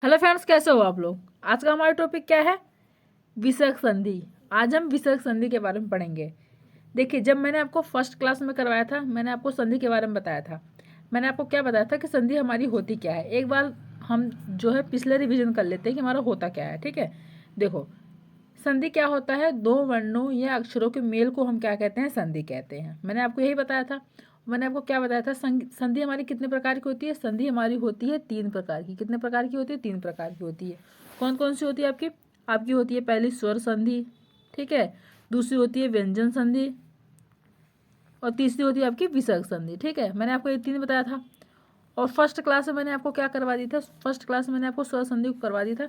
Hello friends, कैसे हो आप लोग। आज का हमारा टॉपिक क्या है? विसर्ग संधि। आज हम विसर्ग संधि के बारे में पढ़ेंगे। देखिए, जब मैंने आपको फर्स्ट क्लास में करवाया था, मैंने आपको संधि के बारे में बताया था। मैंने आपको क्या बताया था कि संधि हमारी होती क्या है। एक बार हम जो है पिछले रिवीजन कर लेते हैं कि हमारा होता क्या है। ठीक है, देखो, संधि क्या होता है? दो वर्णों या अक्षरों के मेल को हम क्या कहते हैं? संधि कहते हैं। मैंने आपको यही बताया था। मैंने आपको क्या बताया था? संधि हमारी कितने प्रकार की होती है? संधि हमारी होती है 3 प्रकार की। कितने प्रकार की होती है? 3 प्रकार की होती है। कौन कौन सी होती है आपकी? आपकी होती है पहली स्वर संधि, ठीक है, दूसरी होती है व्यंजन संधि, और तीसरी होती है आपकी विसर्ग संधि। ठीक है, मैंने आपको ये 3 बताया था। और फर्स्ट क्लास में मैंने आपको क्या करवा दी था? फर्स्ट क्लास में मैंने आपको स्वर संधि को करवा दी था।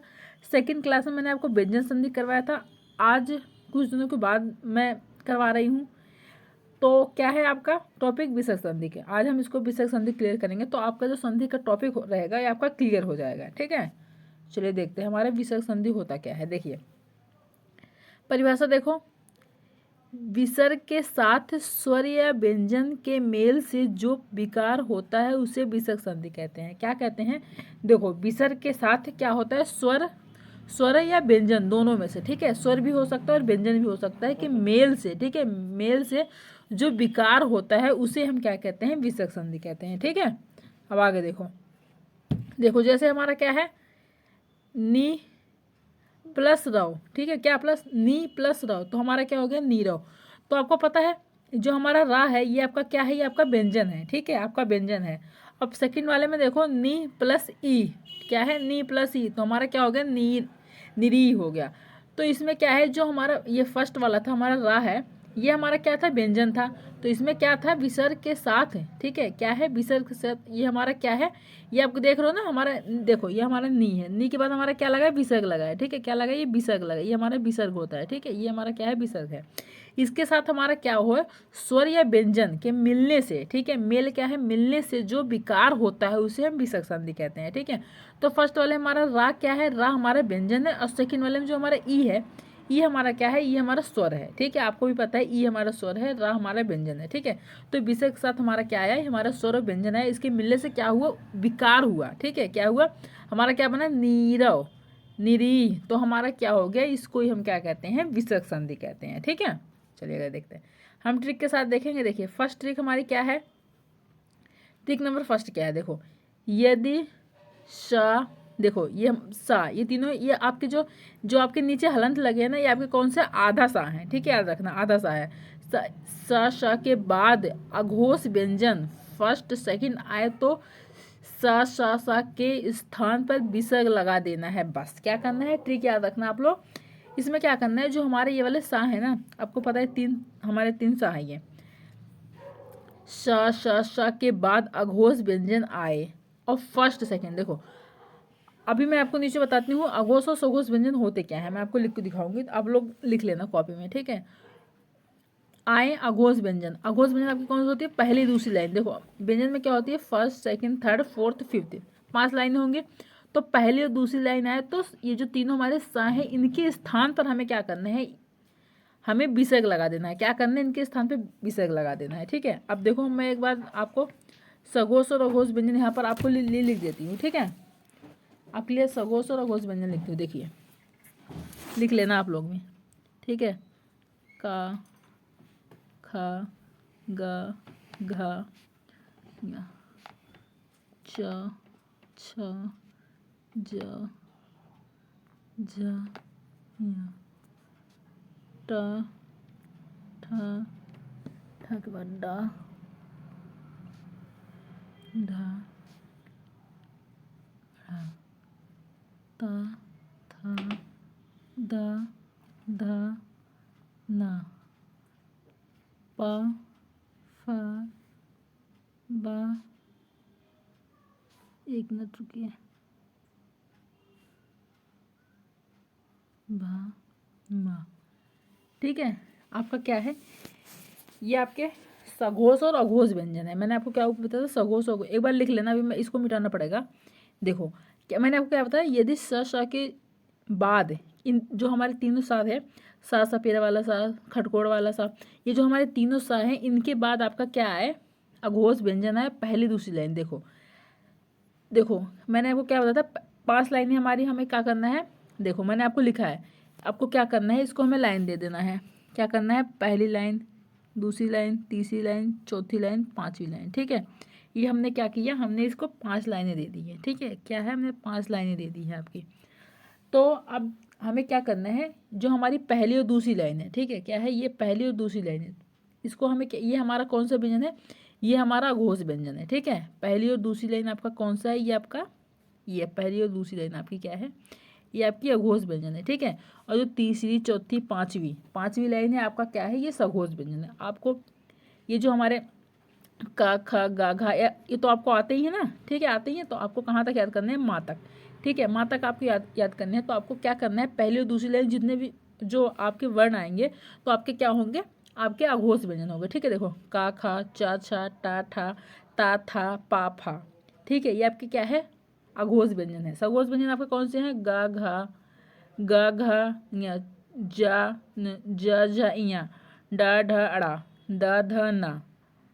सेकंड क्लास में मैंने आपको व्यंजन संधि करवाया था। आज कुछ दिनों के बाद मैं करवा रही हूँ। तो क्या है आपका टॉपिक? विसर्ग संधि के। आज हम इसको विसर्ग संधि क्लियर करेंगे, तो आपका जो संधि का टॉपिक रहेगा ये आपका क्लियर हो जाएगा। ठीक है, चलिए देखते हैं हमारा विसर्ग संधि होता क्या है। देखिए, परिभाषा देखो, विसर्ग के साथ स्वर या व्यंजन के मेल से जो विकार होता है उसे विसर्ग संधि कहते हैं। क्या कहते हैं? देखो, विसर्ग के साथ क्या होता है? स्वर या व्यंजन दोनों में से, ठीक है, स्वर भी हो सकता है और व्यंजन भी हो सकता है कि मेल से, ठीक है, मेल से जो विकार होता है उसे हम क्या कहते हैं? विसर्ग संधि कहते हैं। ठीक है, अब आगे देखो। देखो, जैसे हमारा क्या है? नी प्लस रव, ठीक है, क्या प्लस? नी प्लस रव, तो हमारा क्या हो गया? नीरव। तो आपको पता है जो हमारा रा है ये आपका क्या है? ये आपका व्यंजन है। ठीक है, आपका व्यंजन है। अब सेकंड वाले में देखो, नी प्लस ई, क्या है? नी प्लस ई, तो हमारा क्या हो गया? निरी हो गया। तो इसमें क्या है? जो हमारा ये फर्स्ट वाला था हमारा रा है, ये हमारा क्या था? व्यंजन था। तो इसमें क्या था? विसर्ग के साथ, ठीक है, क्या है? विसर्ग के साथ ये हमारा क्या है? ये आपको देख रहे हो ना, हमारा देखो ये हमारा नी है, नी के बाद हमारा क्या लगा है? विसर्ग लगा है। ठीक है, क्या लगा है? ये विसर्ग लगा है, ये हमारा विसर्ग होता है। ठीक है, ये हमारा क्या है? विसर्ग है। इसके साथ हमारा क्या हो? स्वर या व्यंजन के मिलने से, ठीक है, मेल क्या है? मिलने से जो विकार होता है उसे हम विसर्ग संधि कहते हैं। ठीक है, तो फर्स्ट वाले हमारा रा क्या है? रा हमारा व्यंजन है, और सेकंड वाले में जो हमारा ई है, ये हमारा क्या है? ये हमारा स्वर है। ठीक है, आपको भी पता है ई हमारा स्वर है, रा हमारा व्यंजन है। ठीक है, तो विसर्ग के साथ हमारा क्या आया? हमारा स्वर और व्यंजन है, इसके मिलने से क्या हुआ? विकार हुआ। ठीक है, क्या हुआ? हमारा क्या बना? नीरव, निरी। तो हमारा क्या हो गया? इसको ही हम क्या कहते हैं? विसर्ग संधि कहते हैं। ठीक है, चलिएगा देखते हैं हम ट्रिक के साथ देखेंगे। देखिए, फर्स्ट ट्रिक हमारी क्या है? ट्रिक नंबर फर्स्ट क्या है? देखो, यदि सा, देखो ये सा, ये तीनों, ये आपके जो जो आपके नीचे हलंत लगे हैं ना, ये आपके कौन से? आधा सा है। ठीक है, याद रखना, आधा सा है। सा के बाद अघोष व्यंजन फर्स्ट सेकंड आए तो सा के स्थान पर विसर्ग लगा देना है। बस क्या करना है? ट्रिक याद रखना आप लोग। इसमें क्या करना है? जो हमारे ये वाले सा है ना, आपको पता है हमारे 3 सा है ये। सा के बाद अघोष व्यंजन आए और फर्स्ट सेकंड, देखो अभी मैं आपको नीचे बताती हूँ अघोष और सघोष व्यंजन होते क्या है। मैं आपको लिख के दिखाऊंगी, तो आप लोग लिख लेना कॉपी में। ठीक है, आए अघोष व्यंजन। अघोष व्यंजन आपकी कौन सी होती है? पहली दूसरी लाइन। देखो, व्यंजन में क्या होती है? First second third fourth fifth, 5 लाइनें होंगी। तो पहली और दूसरी लाइन आए तो ये जो तीनों हमारे सा हैं, इनके स्थान पर हमें क्या करना है? हमें विसर्ग लगा देना है। क्या करना है? इनके स्थान पे विसर्ग लगा देना है। ठीक है, अब देखो मैं एक बार आपको सघोष और अघोष व्यंजन यहाँ पर आपको लिख देती हूँ। ठीक है, आपके लिए सघोष और अघोष व्यंजन लिखती हूँ। देखिए, लिख लेना आप लोग भी। ठीक है, का, खा, ग, घ, ङ, च, छ, ज, झ, ञ, ट, ठ, ठ के बाद ड, ढ, ढ़, त, थ, द, ध, न, प, फ, ब, एक मिनट रुकिए, भ, म। ठीक है, आपका क्या है? ये आपके सघोष और अघोष व्यंजन है। मैंने आपको क्या बताया था? सघोष और, एक बार लिख लेना, अभी मैं इसको मिटाना पड़ेगा। देखो, क्या मैंने आपको क्या बताया? यदि स के बाद इन जो हमारे तीनों सा है, सा सपेरा वाला सा, खटकोड़ वाला सा, ये जो हमारे तीनों सा हैं, इनके बाद आपका क्या है? अघोष व्यंजन है, पहली दूसरी लाइन। देखो देखो, मैंने आपको क्या बताया था? 5 लाइनें हमारी, हमें क्या करना है, देखो मैंने आपको लिखा है, आपको क्या करना है, इसको हमें लाइन दे देना है। क्या करना है, पहली लाइन, दूसरी लाइन, तीसरी लाइन, चौथी लाइन, पांचवी लाइन, ठीक है। ये हमने क्या किया, हमने इसको 5 लाइनें दे दी है, ठीक है। क्या है, हमने 5 लाइनें दे दी है आपकी। तो अब हमें क्या करना है, जो हमारी पहली और दूसरी लाइन है, ठीक है, क्या है, ये पहली और दूसरी लाइन है, इसको हमें ये हमारा कौन सा व्यंजन है, ये हमारा अघोष व्यंजन है, ठीक है। पहली और दूसरी लाइन आपका कौन सा है, ये आपका, ये पहली और दूसरी लाइन आपकी क्या है, ये आपकी अघोष व्यंजन है, ठीक है। और जो तीसरी, चौथी, पांचवी लाइन है आपका क्या है, ये सघोष व्यंजन है। आपको ये जो हमारे का, ख, गा, घा, ये तो आपको आते ही है ना, ठीक है, आते ही है। तो आपको कहाँ तक याद करना है, माँ तक, ठीक है, माँ तक आपको याद करने हैं। तो आपको क्या करना है, पहली और दूसरी लाइन जितने भी जो आपके वर्ण आएंगे तो आपके क्या होंगे, आपके अघोष व्यंजन होंगे, ठीक है। देखो का, खा, चा, छा, टा, ठा, ता, था, पा, फा, ठीक है, ये आपके क्या है, अघोष व्यंजन है। सघोष व्यंजन आपके कौन से हैं, गा, घा, ग, घ, ञ, जा, न, ज, झ, इया, डा, ढ, अड़ा, द, ध, ना,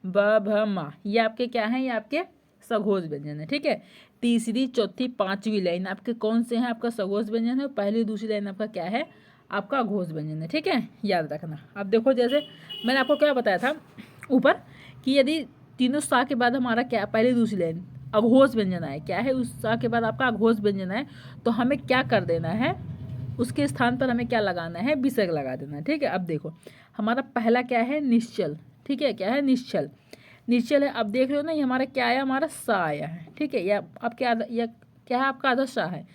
ब, भ, मा, ये आपके क्या हैं, ये आपके सघोष व्यंजन है, ठीक है। तीसरी, चौथी, पांचवी लाइन आपके कौन से हैं, आपका सघोष व्यंजन है। पहली दूसरी लाइन आपका क्या है, आपका अघोष व्यंजन है, ठीक है, याद रखना। अब देखो जैसे मैंने आपको क्या बताया था ऊपर कि यदि तीनों सा के बाद हमारा क्या, पहली दूसरी लाइन अघोष व्यंजन आए, क्या है, उस सा के बाद आपका अघोष व्यंजन आए, तो हमें क्या कर देना है, उसके स्थान पर हमें क्या लगाना है, विसर्ग लगा देना है, ठीक है। अब देखो हमारा पहला क्या है, निश्चल, ठीक है, क्या है, निश्चल, निश्चल है। अब देख रहे हो ना, ये हमारा क्या आया, हमारा सा आया है, ठीक है। या अब क्या, या क्या है आपका आधा सा है,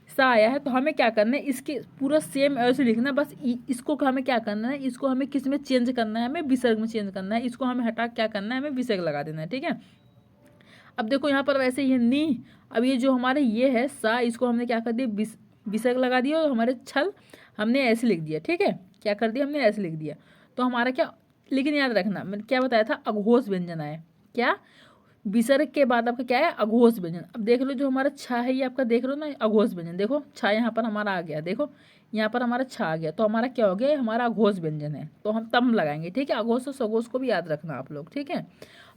सा आया है। तो हमें क्या करना है, इसके पूरा सेम ऐसे लिखना, बस इसको हमें क्या करना है, इसको हमें किस में चेंज करना है, हमें विसर्ग में चेंज करना है। इसको हमें हटा क्या करना है, हमें विसर्ग लगा देना है, ठीक है। अब देखो यहाँ पर वैसे ये नी, अब ये जो हमारे ये है सा, इसको हमने क्या कर दिया, विसर्ग लगा दिया, और हमारे छल हमने ऐसे लिख दिया, ठीक है। क्या कर दिया, हमने ऐसे लिख दिया। तो हमारा क्या, लेकिन याद रखना मैंने क्या बताया था, अघोष व्यंजन आए, क्या, विसर्ग के बाद आपका क्या है, अघोष व्यंजन। अब देख लो जो हमारा छा है, ये आपका देख लो ना, अघोष व्यंजन, देखो छा यहाँ पर हमारा आ गया, देखो यहाँ पर हमारा छा आ गया, तो हमारा क्या हो गया, हमारा अघोष व्यंजन है। तो हम तब लगाएंगे, ठीक है। अघोष और सघोष को भी याद रखना आप लोग, ठीक है।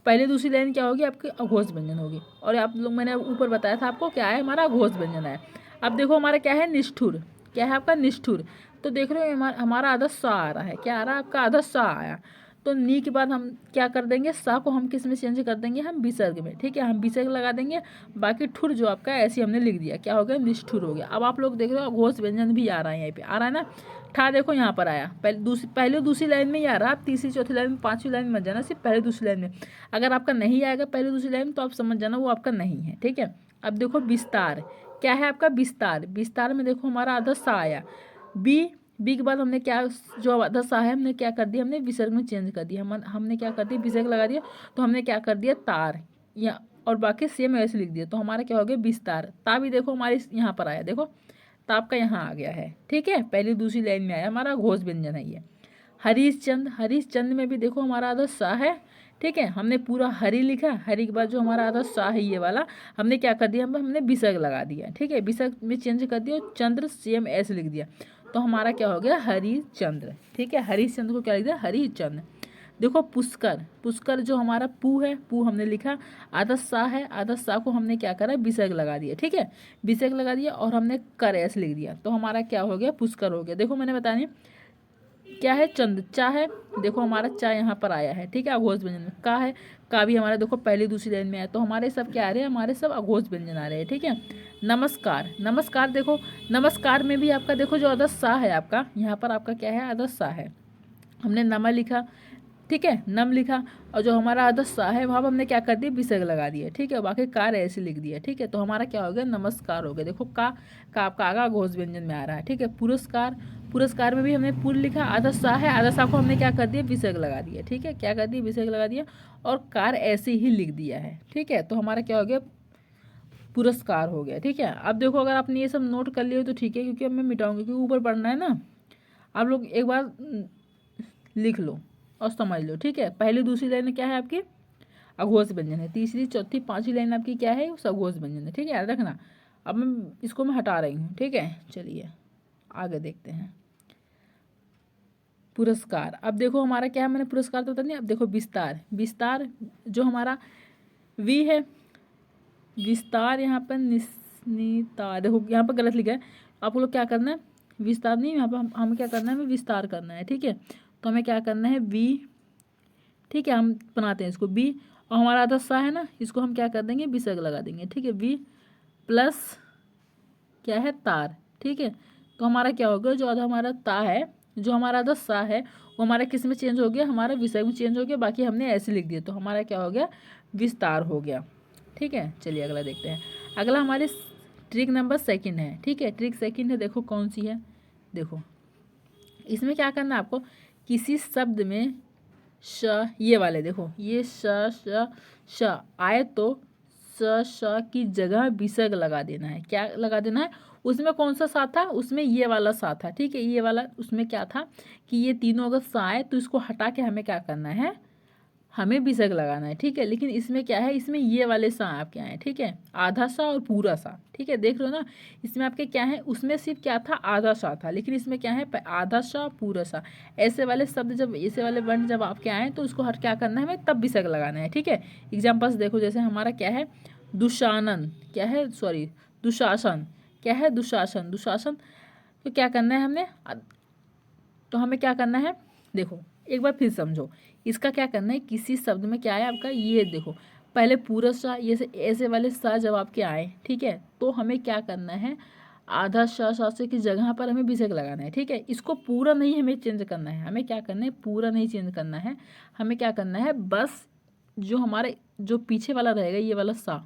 पहले दूसरी लाइन क्या होगी, आपकी अघोष व्यंजन होगी। और आप लोग मैंने ऊपर बताया था आपको क्या है, हमारा अघोष व्यंजन है। अब देखो हमारा क्या है, निष्ठुर, क्या है आपका, निष्ठुर। तो देख रहे हो हमारा आधा सा आ रहा है, क्या आ रहा है आपका, आधा सा आया। तो नी के बाद हम क्या कर देंगे, सा को हम किस में चेंज कर देंगे, हम विसर्ग में, ठीक है, हम विसर्ग लगा देंगे। बाकी ठुर जो आपका ऐसे हमने लिख दिया, क्या हो गया, निष्ठुर हो गया। अब आप लोग देख रहे हो अघोष व्यंजन भी आ रहा है, यहाँ पे आ रहा है ना, ठा देखो यहाँ पर आया, पहले दूसरी लाइन में ही आ रहा है। आप तीसरी चौथी लाइन में, पांचवी लाइन में मत जाना, सिर्फ पहले दूसरी लाइन में। अगर आपका नहीं आएगा पहले दूसरी लाइन में, तो आप समझ जाना वो आपका नहीं है, ठीक है। अब देखो विस्तार, क्या है आपका विस्तार, विस्तार में देखो हमारा आधा सा आया, बी के बाद हमने क्या, जो आधा सा है हमने क्या कर दिया, हमने विसर्ग में चेंज कर दिया, हमने क्या कर दिया, विसर्ग लगा दिया। तो हमने क्या कर दिया, तार, या और बाकी सेम ऐसे लिख दिया। तो हमारा क्या हो गया, विस्तार। ता भी देखो हमारे यहाँ पर आया, देखो ताप का यहाँ आ गया है, ठीक है, पहली दूसरी लाइन में आया, हमारा घोष व्यंजन है ये। हरीशचंद, हरीशचंद में भी देखो हमारा आधा सा है, ठीक है, हमने पूरा हरी लिखा, हरी के बाद जो हमारा आधा सा है ये वाला, हमने क्या कर दिया, हमने विसर्ग लगा दिया, ठीक है, विसर्ग में चेंज कर दिया, चंद्र सेम ऐसे लिख दिया। तो हमारा क्या हो गया, हरिचंद्र, ठीक है। हरिश्चंद्र को क्या लिख दिया, हरिचंद्र। देखो पुष्कर, पुष्कर जो हमारा पू है, पू हमने लिखा, आधा सा है, आधा सा को हमने क्या करा, विसर्ग लगा दिया, ठीक है, विसर्ग लगा दिया, और हमने कर ऐसे लिख दिया। तो हमारा क्या हो गया, पुष्कर हो गया। देखो मैंने बताया क्या है, चंद, चा है, देखो हमारा चा यहाँ पर आया है, ठीक है, अघोष व्यंजन में। का है, का भी हमारा देखो पहली दूसरी लाइन में आया। तो हमारे सब क्या आ रहे हैं, हमारे सब अघोष व्यंजन आ रहे हैं, ठीक है। नमस्कार, नमस्कार देखो, नमस्कार में भी आपका देखो जो आधा सा है आपका, यहाँ पर आपका क्या है, आधा सा है, हमने नमा लिखा, ठीक है, नम लिखा, और जो हमारा आधा सा है वहाँ पर हमने क्या कर दिया, विसर्ग लगा दिया, ठीक है, बाकी कार ऐसे लिख दिया, ठीक है। तो हमारा क्या हो गया, नमस्कार हो गया। देखो का आपका आगा घोष व्यंजन में आ रहा है, ठीक है। पुरस्कार, पुरस्कार में भी हमने पूर लिखा, आधा सा है, आधा सा को हमने क्या कर दिया, विसर्ग लगा दिया, ठीक है, क्या कर दिया, विसर्ग लगा दिया, और कार ऐसे ही लिख दिया है, ठीक है। तो हमारा क्या हो गया, पुरस्कार हो गया, ठीक है। अब देखो अगर आपने ये सब नोट कर लिया तो ठीक है, क्योंकि अब मैं मिटाऊंगी, क्योंकि ऊपर पढ़ना है ना। आप लोग एक बार लिख लो और समझ लो, ठीक है। पहली दूसरी लाइन क्या है आपकी, अघोष व्यंजन है, तीसरी चौथी पांचवी लाइन आपकी क्या है, सघोष व्यंजन है, ठीक है, याद रखना। अब मैं इसको मैं हटा रही हूँ, ठीक है। चलिए आगे देखते हैं, पुरस्कार। अब देखो हमारा क्या है, मैंने पुरस्कार तो बता दिया। अब देखो विस्तार, विस्तार जो हमारा वी है, विस्तार यहाँ पर विस्तार, देखो यहाँ पर गलत लिखा है, आप लोग क्या करना है, विस्तार नहीं, यहाँ पर हमें क्या करना है, हमें विस्तार करना है, ठीक है। तो हमें क्या करना है, वी, ठीक है, हम बनाते हैं इसको बी, और हमारा आधा सा है ना, इसको हम क्या कर देंगे, विसर्ग लगा देंगे, ठीक है। वी प्लस क्या है, तार, ठीक है। तो हमारा क्या होगा, जो आधा हमारा ता है, जो हमारा आधा सा है, वो हमारा किस में चेंज हो गया, हमारा विसर्ग में चेंज हो गया, बाकी हमने ऐसे लिख दिया, तो हमारा क्या हो गया, विस्तार हो गया, ठीक है। चलिए अगला देखते हैं। अगला हमारे ट्रिक नंबर सेकंड है, ठीक है। ट्रिक सेकंड है, देखो कौन सी है, देखो इसमें क्या करना है आपको, किसी शब्द में श, ये वाले देखो, ये श आए तो श की जगह विसर्ग लगा देना है। क्या लगा देना है, उसमें कौन सा सा था, उसमें ये वाला सा था, ठीक है। ये वाला उसमें क्या था कि ये तीनों अगर सा आए तो इसको हटा के हमें क्या करना है, हमें विसर्ग लगाना है, ठीक है। लेकिन इसमें क्या है, इसमें ये वाले सा आपके आए, ठीक है, आधा सा और पूरा सा, ठीक है। देख रहे हो ना, इसमें आपके क्या है, उसमें सिर्फ क्या था, आधा सा था, लेकिन इसमें क्या है, आधा सा पूरा सा। ऐसे वाले शब्द जब, ऐसे वाले वर्ण जब आपके आए तो उसको हर क्या करना है, हमें तब विसर्ग लगाना है, ठीक है। एग्जाम्पल्स देखो, जैसे हमारा क्या है, दुशानन, क्या है, सॉरी दुशासन, क्या है, दुशासन, दुशासन। तो क्या करना है हमने, तो हमें क्या करना है, देखो एक बार फिर समझो, इसका क्या करना है, किसी शब्द में क्या है आपका, ये देखो पहले पूरा सा, ये से ऐसे वाले सा जब आपके आए, ठीक है, तो हमें क्या करना है, आधा सा से की जगह पर हमें विसर्ग लगाना है, ठीक है। इसको पूरा नहीं हमें चेंज करना है, हमें क्या करना है, पूरा नहीं चेंज करना है, हमें क्या करना है, बस जो हमारे जो पीछे वाला रहेगा, ये वाला सा,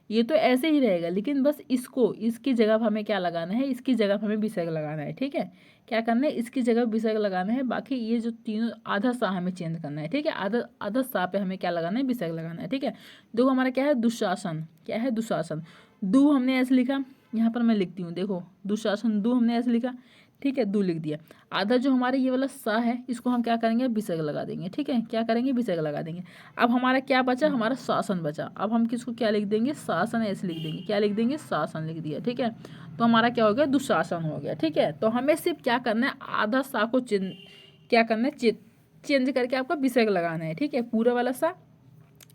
ये तो ऐसे ही रहेगा, लेकिन बस इसको, इसकी जगह पर हमें क्या लगाना है, इसकी जगह पर हमें विसर्ग लगाना है, ठीक है। क्या करना है, इसकी जगह विसर्ग लगाना है, बाकी ये जो तीनों आधा सा हमें चेंज करना है, ठीक है। आधा आधा सा पे हमें क्या लगाना है, विसर्ग लगाना है, ठीक है। देखो हमारा क्या है, दुशासन, क्या है, दुशासन, दु हमने ऐसे लिखा, यहाँ पर मैं लिखती हूँ, देखो दुशासन दु हमने ऐसे लिखा, ठीक है, दू लिख दिया। आधा जो हमारे ये वाला सा है, इसको हम क्या करेंगे, विसर्ग लगा देंगे, ठीक है। क्या करेंगे, विसर्ग लगा देंगे। अब हमारा क्या बचा, हमारा शासन बचा। अब हम किसको क्या लिख देंगे, शासन ऐसे लिख देंगे, क्या लिख देंगे, शासन लिख दिया, ठीक है। तो हमारा क्या हो गया, दुशासन हो गया, ठीक है। तो हमें सिर्फ क्या करना है, आधा सा को क्या करना है, चेंज करके आपका विसर्ग लगाना है, ठीक है। पूरा वाला सा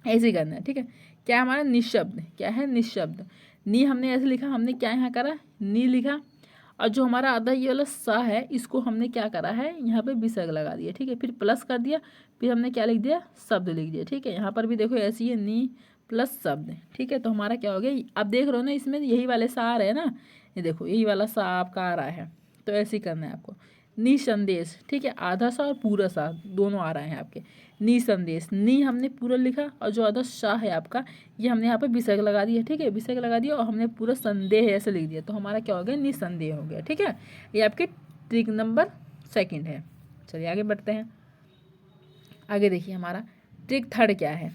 ऐसे ही करना है, ठीक है। क्या हमारा निशब्द, क्या है, निशब्द, नी हमने ऐसे लिखा, हमने क्या यहाँ करा, नी लिखा, और जो हमारा आधा ये वाला सा है, इसको हमने क्या करा है, यहाँ पे विसर्ग लगा दिया, ठीक है। फिर प्लस कर दिया, फिर हमने क्या लिख दिया, शब्द लिख दिया, ठीक है। यहाँ पर भी देखो ऐसी है, नी प्लस शब्द, ठीक है। तो हमारा क्या हो गया, अब देख रहे हो ना, इसमें यही वाले सा आ रहे हैं ना, ये देखो यही वाला सा आपका आ रहा है, तो ऐसे ही करना है आपको। निसंदेश, ठीक है, आधा सा और पूरा सा दोनों आ रहे हैं आपके। निसंदेश, नी हमने पूरा लिखा, और जो आधा सा है आपका, ये हमने यहाँ पे विसर्ग लगा दिया, ठीक है, विसर्ग लगा दिया, और हमने पूरा संदेह ऐसे लिख दिया, तो हमारा क्या हो गया, निसंदेह हो गया, ठीक है। ये आपकी ट्रिक नंबर सेकंड है। चलिए आगे बढ़ते हैं। आगे देखिए हमारा ट्रिक थर्ड क्या है,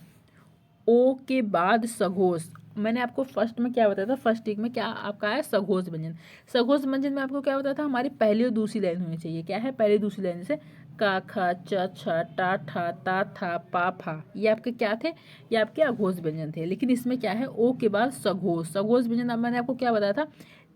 ओ के बाद सघोष। मैंने आपको फर्स्ट में क्या बताया था, फर्स्ट ट्रिक में क्या आपका है, सघोष व्यंजन। सघोष व्यंजन में आपको क्या बताया था, हमारी पहली और दूसरी लाइन होनी चाहिए। क्या है, पहली दूसरी लाइन, जैसे का, ख, च, छ, टा, ठा, ता, था, पा, फा, ये आपके क्या थे, ये आपके अघोष व्यंजन थे। लेकिन इसमें क्या है, ओ के बाद सघोष। सघोष व्यंजन अब मैंने आपको क्या बताया था,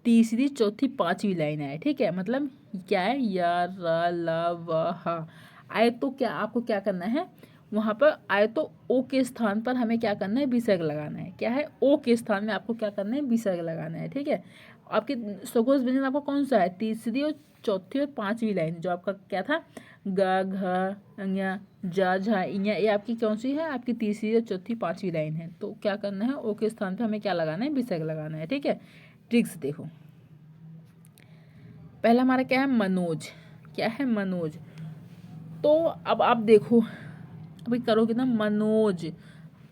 तीसरी चौथी पांचवी लाइन है, ठीक है। मतलब क्या है, या, र, ल, व, ह आए तो क्या आपको क्या करना है, वहाँ पर आए तो ओ के स्थान पर हमें क्या करना है, विसर्ग लगाना है। क्या है, ओ के स्थान में आपको क्या करना है, विसर्ग लगाना है, ठीक है। आपके सघोष व्यंजन आपका कौन सा है, तीसरी और चौथी और पांचवी लाइन, जो आपका क्या था, ग, घ, ङ, जा, झा, इं, ये आपकी कौन सी है, आपकी तीसरी और चौथी पांचवी लाइन है। तो क्या करना है, ओ के स्थान पर हमें क्या लगाना है, विसर्ग लगाना है, ठीक है। ट्रिक्स देखो, पहला हमारा क्या है, मनोज, क्या है, मनोज। तो अब आप देखो, अभी करोगे ना, मनोज,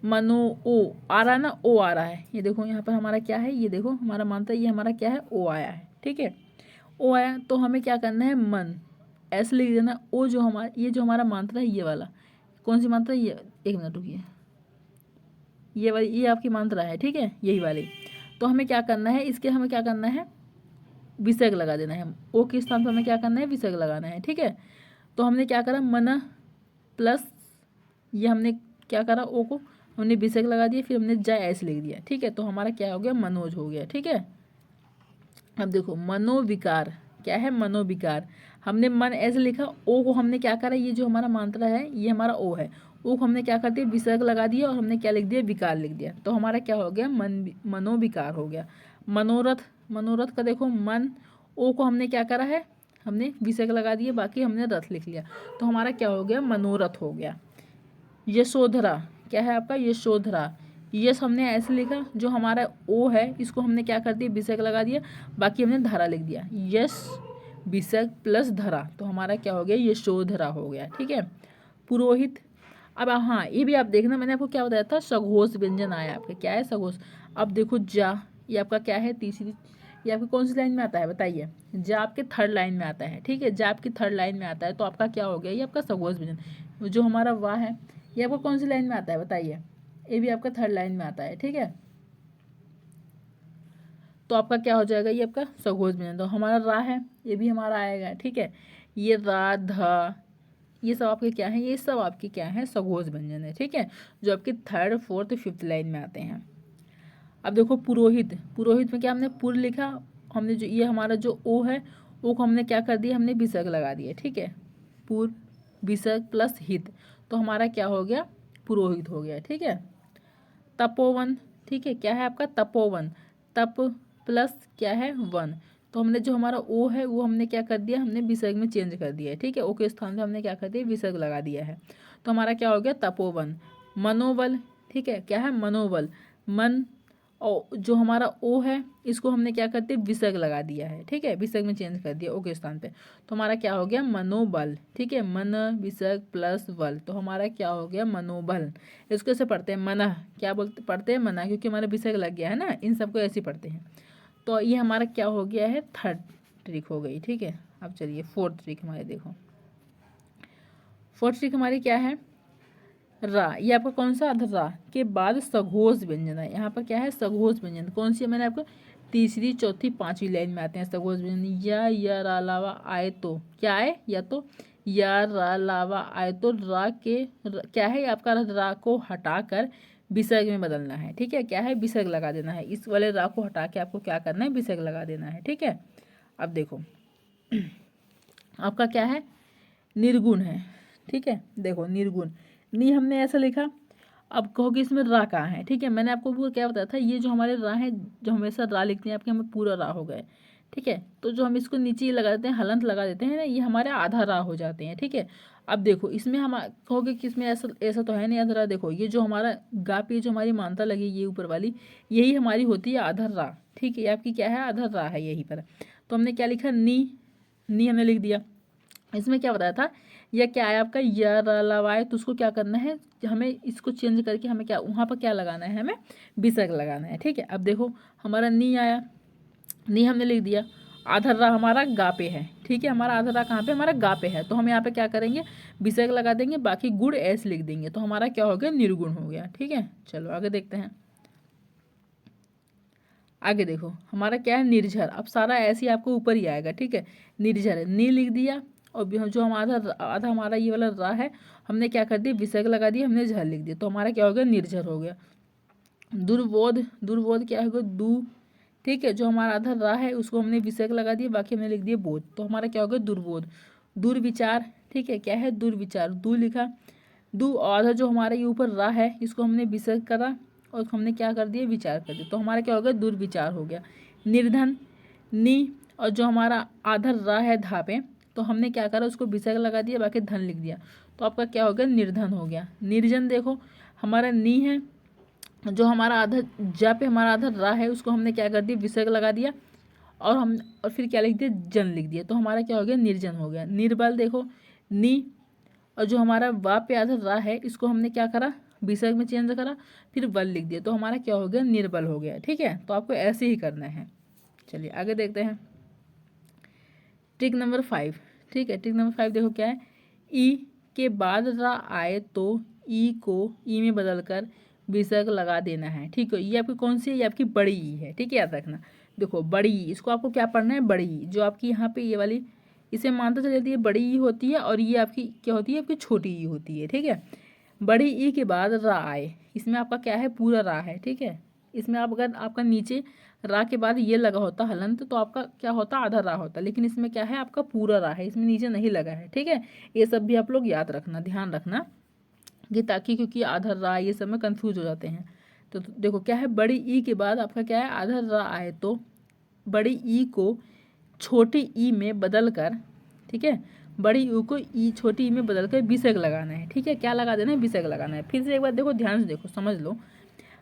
मनो, ओ आ रहा है ना, ओ आ रहा है, ये देखो यहाँ पर हमारा क्या है, ये देखो हमारा मानता है, ये हमारा क्या है, ओ आया है, ठीक है। ओ आया तो हमें क्या करना है, मन ऐसे लिख देना। ओ जो हमारा, ये जो हमारा मात्रा है, ये वाला कौन सी मात्रा है, ये एक मिनट रुकिए, ये वाली, ये आपकी मात्रा है, ठीक है, यही वाली। तो हमें क्या करना है, इसके हमें क्या करना है, विसर्ग लगा देना है। ओ के स्थान पर हमें क्या करना है, विसर्ग लगाना है, ठीक है। तो हमने क्या करा, मन प्लस ये हमने क्या करा, ओ को हमने विसर्ग लगा दिया, फिर हमने जय ऐसे लिख दिया, ठीक है। तो हमारा क्या हो गया, मनोज हो गया, ठीक है। अब देखो मनोविकार, क्या है, मनोविकार, हमने मन ऐसे लिखा, ओ को हमने क्या करा, ये जो हमारा मात्रा है, ये हमारा ओ है, ओ को हमने क्या कर दिया, विसर्ग लगा दिया, और हमने क्या लिख दिया, विकार लिख दिया। तो हमारा क्या हो गया, मनोविकार हो गया। मनोरथ, मनोरथ का देखो मन, ओ को हमने क्या करा है, हमने विसर्ग लगा दिया, बाकी हमने रथ लिख लिया, तो हमारा क्या हो गया, मनोरथ हो गया। यशोधरा, क्या है आपका, यशोधरा, यश हमने ऐसे लिखा, जो हमारा ओ है इसको हमने क्या कर दिया, विसर्ग लगा दिया, बाकी हमने धारा लिख दिया, यश विसर्ग प्लस धरा, तो हमारा क्या हो गया, यशोधरा हो गया। ठीक है। पुरोहित, अब हाँ ये भी आप देखना, मैंने आपको क्या बताया था, सघोष व्यंजन आया आपके, क्या है सघोष। अब देखो जा, ये आपका क्या है, तीसरी, ये आपकी कौन सी लाइन में आता है बताइए, जा आपके थर्ड लाइन में आता है। ठीक है, जा आपकी थर्ड लाइन में आता है, तो आपका क्या हो गया, ये आपका सघोष व्यंजन। जो हमारा वाह है ये आपको कौन सी लाइन में आता है बताइए, ये भी आपका थर्ड लाइन में आता है। ठीक है, तो आपका क्या हो जाएगा, ये आपका सघोष व्यंजन। तो हमारा रा है, ये भी हमारा आएगा। ठीक है, ये रा ध, ये सब आपके क्या है, ये सब आपके क्या है, सघोष व्यंजन है। ठीक है, जो आपकी थर्ड फोर्थ फिफ्थ लाइन में आते हैं। अब देखो पुरोहित, पुरोहित में क्या हमने पुर लिखा, हमने जो ये हमारा जो ओ है, ओ को हमने क्या कर दिया, हमने विसर्ग लगा दिया। ठीक है, पुर विसर्ग प्लस हित, तो हमारा क्या हो गया, पुरोहित हो गया। ठीक है, तपोवन, ठीक है, क्या है आपका तपोवन, तप प्लस क्या है वन, तो हमने जो हमारा ओ है वो हमने क्या कर दिया, हमने विसर्ग में चेंज कर दिया है। ठीक है, ओ के स्थान पे हमने क्या कर दिया, विसर्ग लगा दिया है, तो हमारा क्या हो गया, तपोवन। मनोबल, ठीक है, क्या है मनोबल, मन, और जो हमारा ओ है इसको हमने क्या करते विसर्ग लगा दिया है। ठीक है, विसर्ग में चेंज कर दिया ओ के स्थान पे, तो हमारा क्या हो गया, मनोबल। ठीक है, मन विसर्ग प्लस बल, तो हमारा क्या हो गया, मनोबल। इसको ऐसे पढ़ते हैं मना, क्या बोलते पढ़ते हैं मना, क्योंकि हमारा विसर्ग लग गया है ना, इन सबको ऐसे पढ़ते हैं। तो ये हमारा क्या हो गया है, थर्ड ट्रिक हो गई। ठीक है, अब चलिए फोर्थ ट्रिक हमारे देखो, फोर्थ ट्रिक हमारी क्या है, रा, ये आपका कौन सा, रा के बाद सघोष व्यंजन है। यहाँ पर क्या है, सघोष व्यंजन, कौन सी है, मैंने आपको तीसरी चौथी पांचवी लाइन में आते हैं सघोष व्यंजन। या रा लावा आए तो क्या आए, या तो या रा लावा आए तो रा के क्या है, आपका रा को हटाकर विसर्ग में बदलना है। ठीक है, क्या है, विसर्ग लगा देना है, इस वाले रा को हटा के आपको क्या करना है, विसर्ग लगा देना है। ठीक है, अब देखो आपका क्या है, निर्गुण है। ठीक है, देखो निर्गुण, नी हमने ऐसा लिखा, अब कहोगे इसमें रा कहाँ है। ठीक है, मैंने आपको वो क्या बताया था, ये जो हमारे रा है, जो हमेशा रा लिखते हैं आपके, हमें पूरा रा हो गए। ठीक है, तो जो हम इसको नीचे ही लगा देते हैं, हलंत लगा देते हैं ना, ये हमारे आधा रा हो जाते हैं। ठीक है, अब देखो इसमें हम कहोगे कि इसमें ऐसा ऐसा तो है नहीं आधा रा, देखो ये जो हमारा गा पे जो हमारी मानता लगी, ये ऊपर वाली यही हमारी होती है आधा रा। ठीक है, ये आपकी क्या है, आधा रा है यहीं पर, तो हमने क्या लिखा, नी हमने लिख दिया। इसमें क्या बताया था, यह क्या है आपका, यरलवाय, तो उसको क्या करना है, हमें इसको चेंज करके हमें क्या वहाँ पर क्या लगाना है, हमें विसर्ग लगाना है। ठीक है, अब देखो हमारा नी आया, नी हमने लिख दिया, आधा रा हमारा गा पे है। ठीक है, हमारा आधा रा कहाँ पे, हमारा गा पे है, तो हम यहाँ पे क्या करेंगे, विसर्ग लगा देंगे, बाकी गुण ऐसे लिख देंगे, तो हमारा क्या हो गया, निर्गुण हो गया। ठीक है, चलो आगे देखते हैं। आगे देखो हमारा क्या है, निर्झर, अब सारा ऐसे ही आपको ऊपर ही आएगा। ठीक है, निर्झर है, नी लिख दिया, और जो हम आधा आधा हमारा ये वाला रा है, हमने क्या कर दिया, विसर्ग लगा दिया, हमने झर लिख दिया, तो हमारा क्या हो गया, निर्झर हो गया। दुर्बोध, दुर्बोध क्या होगा, दू, ठीक है, जो हमारा आधा रा है उसको हमने विसर्ग लगा दिया, बाकी हमने लिख दिया बोध, तो हमारा क्या हो गया, दुर्बोध। दुर्विचार, ठीक है, क्या है, दुर्विचार, दू लिखा, दू, आधा जो हमारे ये ऊपर रा है इसको हमने विसर्ग करा, और हमने क्या कर दिया, विचार कर दिया, तो हमारा क्या हो गया, दुर्विचार हो गया। निर्धन, नी, और जो हमारा आधा रा है धा पे, तो हमने क्या करा, उसको विसर्ग लगा दिया, बाकी धन लिख दिया, तो आपका क्या हो गया, निर्धन हो गया। निर्जन देखो हमारा नी है, जो हमारा आधा जा पे हमारा आधा रा है उसको हमने क्या कर दिया, विसर्ग लगा दिया, और फिर क्या लिख दिया, जन लिख दिया, तो हमारा क्या हो गया, निर्जन हो गया। निर्बल देखो नी, और जो हमारा वा पे आधा रा है इसको हमने क्या करा, विसर्ग में चेंज करा, फिर बल लिख दिया, तो हमारा क्या हो गया, निर्बल हो गया। ठीक है, तो आपको ऐसे ही करना है। चलिए आगे देखते हैं, ट्रिक नंबर 5। ठीक है, ट्रिक नंबर 5 देखो क्या है, ई के बाद रा आए तो ई को ई में बदलकर विसर्ग लगा देना है। ठीक है, ये आपकी कौन सी है, ये आपकी बड़ी ई है। ठीक है, याद रखना, देखो बड़ी ई, इसको आपको क्या पढ़ना है, बड़ी ई, जो आपकी यहाँ पे ये वाली इसे मानता चल जाती है, बड़ी ई होती है, और ये आपकी क्या होती है, आपकी छोटी ई होती है। ठीक है, बड़ी ई के बाद रा आए, इसमें आपका क्या है, पूरा रा है। ठीक है, इसमें आप अगर आपका नीचे रा के बाद ये लगा होता हलंत, तो आपका क्या होता, आधा रा होता, लेकिन इसमें क्या है, आपका पूरा रा है, इसमें नीचे नहीं लगा है। ठीक है, ये सब भी आप लोग याद रखना, ध्यान रखना, कि ताकि क्योंकि आधा रा ये सब में कंफ्यूज हो जाते हैं। तो देखो क्या है, बड़ी ई के बाद आपका क्या है, आधा रा आए, तो बड़ी ई को छोटी ई में बदल कर, ठीक है, बड़ी यू को ई छोटी ई में बदल कर विसर्ग लगाना है। ठीक है, क्या लगा देना है, विसर्ग लगाना है। फिर से एक बार देखो, ध्यान से देखो, समझ लो।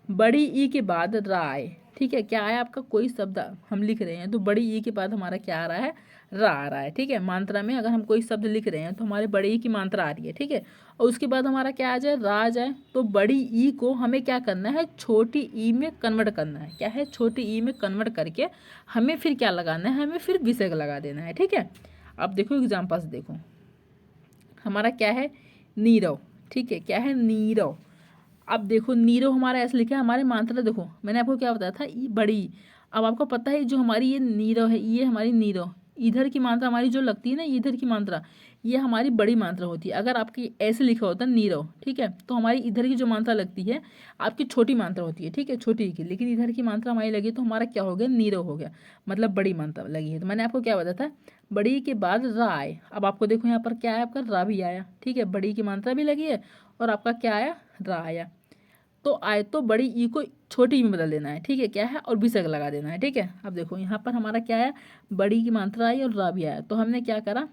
बड़ी ई के बाद रा आए, ठीक है, क्या आया आपका, कोई शब्द हम लिख रहे हैं तो बड़ी ई के बाद हमारा क्या आ रहा है, रा आ रहा है। ठीक है, मात्रा में अगर हम कोई शब्द लिख रहे हैं तो हमारे बड़ी ई की मात्रा आ रही है। ठीक है, और उसके बाद हमारा क्या आ जाए, रा आ जाए, तो बड़ी ई को हमें क्या करना है, छोटी ई में कन्वर्ट करना है। क्या है, छोटी ई में कन्वर्ट करके हमें फिर क्या लगाना है, हमें फिर विसर्ग लगा देना है। ठीक है, अब देखो एग्जाम्पल्स देखो, हमारा क्या है, नीरव। ठीक है, क्या है, नीरव। अब देखो नीरव हमारा ऐसे लिखा है, हमारे मात्रा देखो, मैंने आपको क्या बताया था, ई बड़ी। अब आपको पता है जो हमारी ये नीरव है, ये हमारी नीरव, इधर की मात्रा हमारी जो लगती है ना, इधर की मात्रा, ये हमारी बड़ी मात्रा होती है। अगर आपकी ऐसे लिखा होता है नीरव, ठीक है, तो हमारी इधर की जो मात्रा लगती है आपकी छोटी मात्रा होती है। ठीक है, छोटी की, लेकिन इधर की मात्रा हमारी लगी तो हमारा क्या हो गया, नीरव हो गया, मतलब बड़ी मात्रा लगी है। तो मैंने आपको क्या बताया था, बड़ी के बाद रा आए। अब आपको देखो यहाँ पर क्या है, आपका रा भी आया। ठीक है, बड़ी की मात्रा भी लगी है और आपका क्या आया, रा आया। तो आए तो बड़ी ई को छोटी ई में बदल देना है। ठीक है, क्या है, और विसर्ग लगा देना है। ठीक है, अब देखो यहाँ पर हमारा क्या है, बड़ी की मात्रा आई और रा भी आया, तो हमने क्या करा,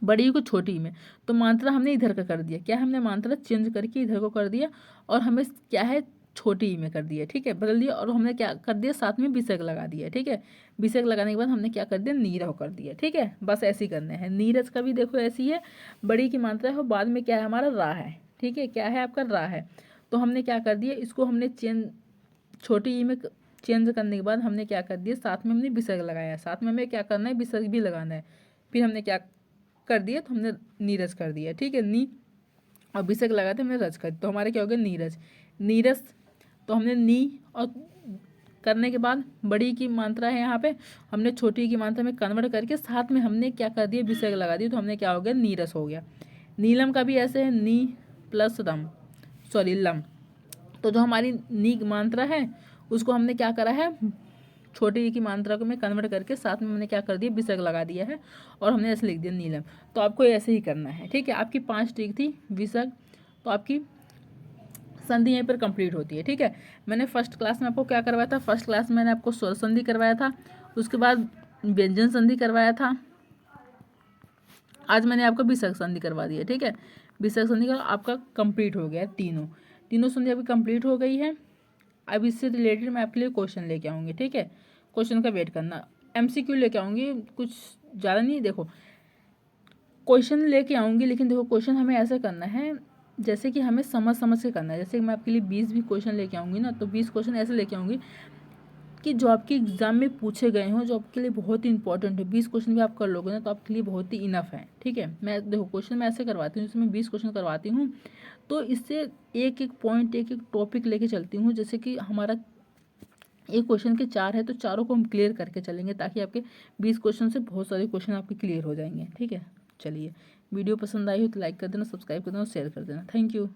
बड़ी ई को छोटी ई में, तो मात्रा हमने इधर का कर दिया। क्या, हमने मात्रा चेंज करके इधर को कर दिया और हमें क्या है, छोटी ई में कर दिया। ठीक है, बदल दिया, और हमने क्या कर दिया, साथ में विसर्ग लगा दिया। ठीक है, विसर्ग लगाने के बाद हमने क्या कर दिया, नीरव कर दिया। ठीक है, बस ऐसे ही करने हैं। नीरज का भी देखो ऐसी है, बड़ी की मात्रा है और बाद में क्या है, हमारा रा है। ठीक है, क्या है, आपका रा है, तो हमने क्या कर दिया, इसको हमने चेंज, छोटी ई में चेंज करने के बाद हमने क्या कर दिया, साथ में हमने विसर्ग लगाया। साथ में हमें क्या करना है, विसर्ग भी लगाना है। फिर हमने क्या कर दिया, तो हमने नीरज कर दिया। ठीक है, नी और विसर्ग लगाते हमने रज कर दिया, तो हमारे क्या हो गया, नीरज। नीरज, तो हमने नी और करने के बाद बड़ी की मात्रा है यहाँ पे, हमने छोटी की मात्रा में कन्वर्ट करके साथ में हमने क्या कर दिया, विसर्ग लगा दिया, तो हमने क्या हो गया, नीरस हो गया। नीलम का भी ऐसे है, नी प्लस रम, सॉरी लम, तो जो हमारी नी मात्रा है उसको हमने क्या करा है, छोटी ई की मात्रा को में कन्वर्ट करके साथ में हमने क्या कर दिया, विसर्ग लगा दिया है और हमने ऐसे लिख दिया नीलम। तो आपको ऐसे ही करना है। ठीक है, आपकी 5 ट्रिक थी, विसर्ग, तो आपकी संधि यहीं पर कंप्लीट होती है। ठीक है, मैंने फर्स्ट क्लास में आपको क्या करवाया था, फर्स्ट क्लास में मैंने आपको स्वर संधि करवाया था, उसके बाद व्यंजन संधि करवाया था, आज मैंने आपको विसर्ग संधि करवा दी है। ठीक है, विसर्ग संधि का आपका कंप्लीट हो गया है, तीनों संधि आपकी कंप्लीट हो गई है। अब इससे रिलेटेड मैं आपके लिए क्वेश्चन लेके आऊँगी। ठीक है, क्वेश्चन का वेट करना, MCQ लेके आऊँगी, कुछ ज़्यादा नहीं, देखो क्वेश्चन लेके आऊँगी, लेकिन देखो क्वेश्चन हमें ऐसा करना है जैसे कि हमें समझ समझ के करना है। जैसे कि मैं आपके लिए 20 भी क्वेश्चन लेके आऊँगी ना, तो 20 क्वेश्चन ऐसे लेके आऊँगी कि जो आपके एग्जाम में पूछे गए हों, जो आपके लिए बहुत ही इंपॉर्टेंट है। 20 क्वेश्चन भी आप कर लोगे ना तो आपके लिए बहुत ही इनफ है। ठीक है, मैं देखो क्वेश्चन मैं ऐसे करवाती हूँ, जैसे मैं 20 क्वेश्चन करवाती हूँ तो इससे एक एक पॉइंट, एक एक टॉपिक लेके चलती हूँ। जैसे कि हमारा एक क्वेश्चन के 4 है तो चारों को हम क्लियर करके चलेंगे, ताकि आपके 20 क्वेश्चन से बहुत सारे क्वेश्चन आपके क्लियर हो जाएंगे। ठीक है, चलिए, वीडियो पसंद आई हो तो लाइक कर देना, सब्सक्राइब कर देना और शेयर कर देना। Thank you.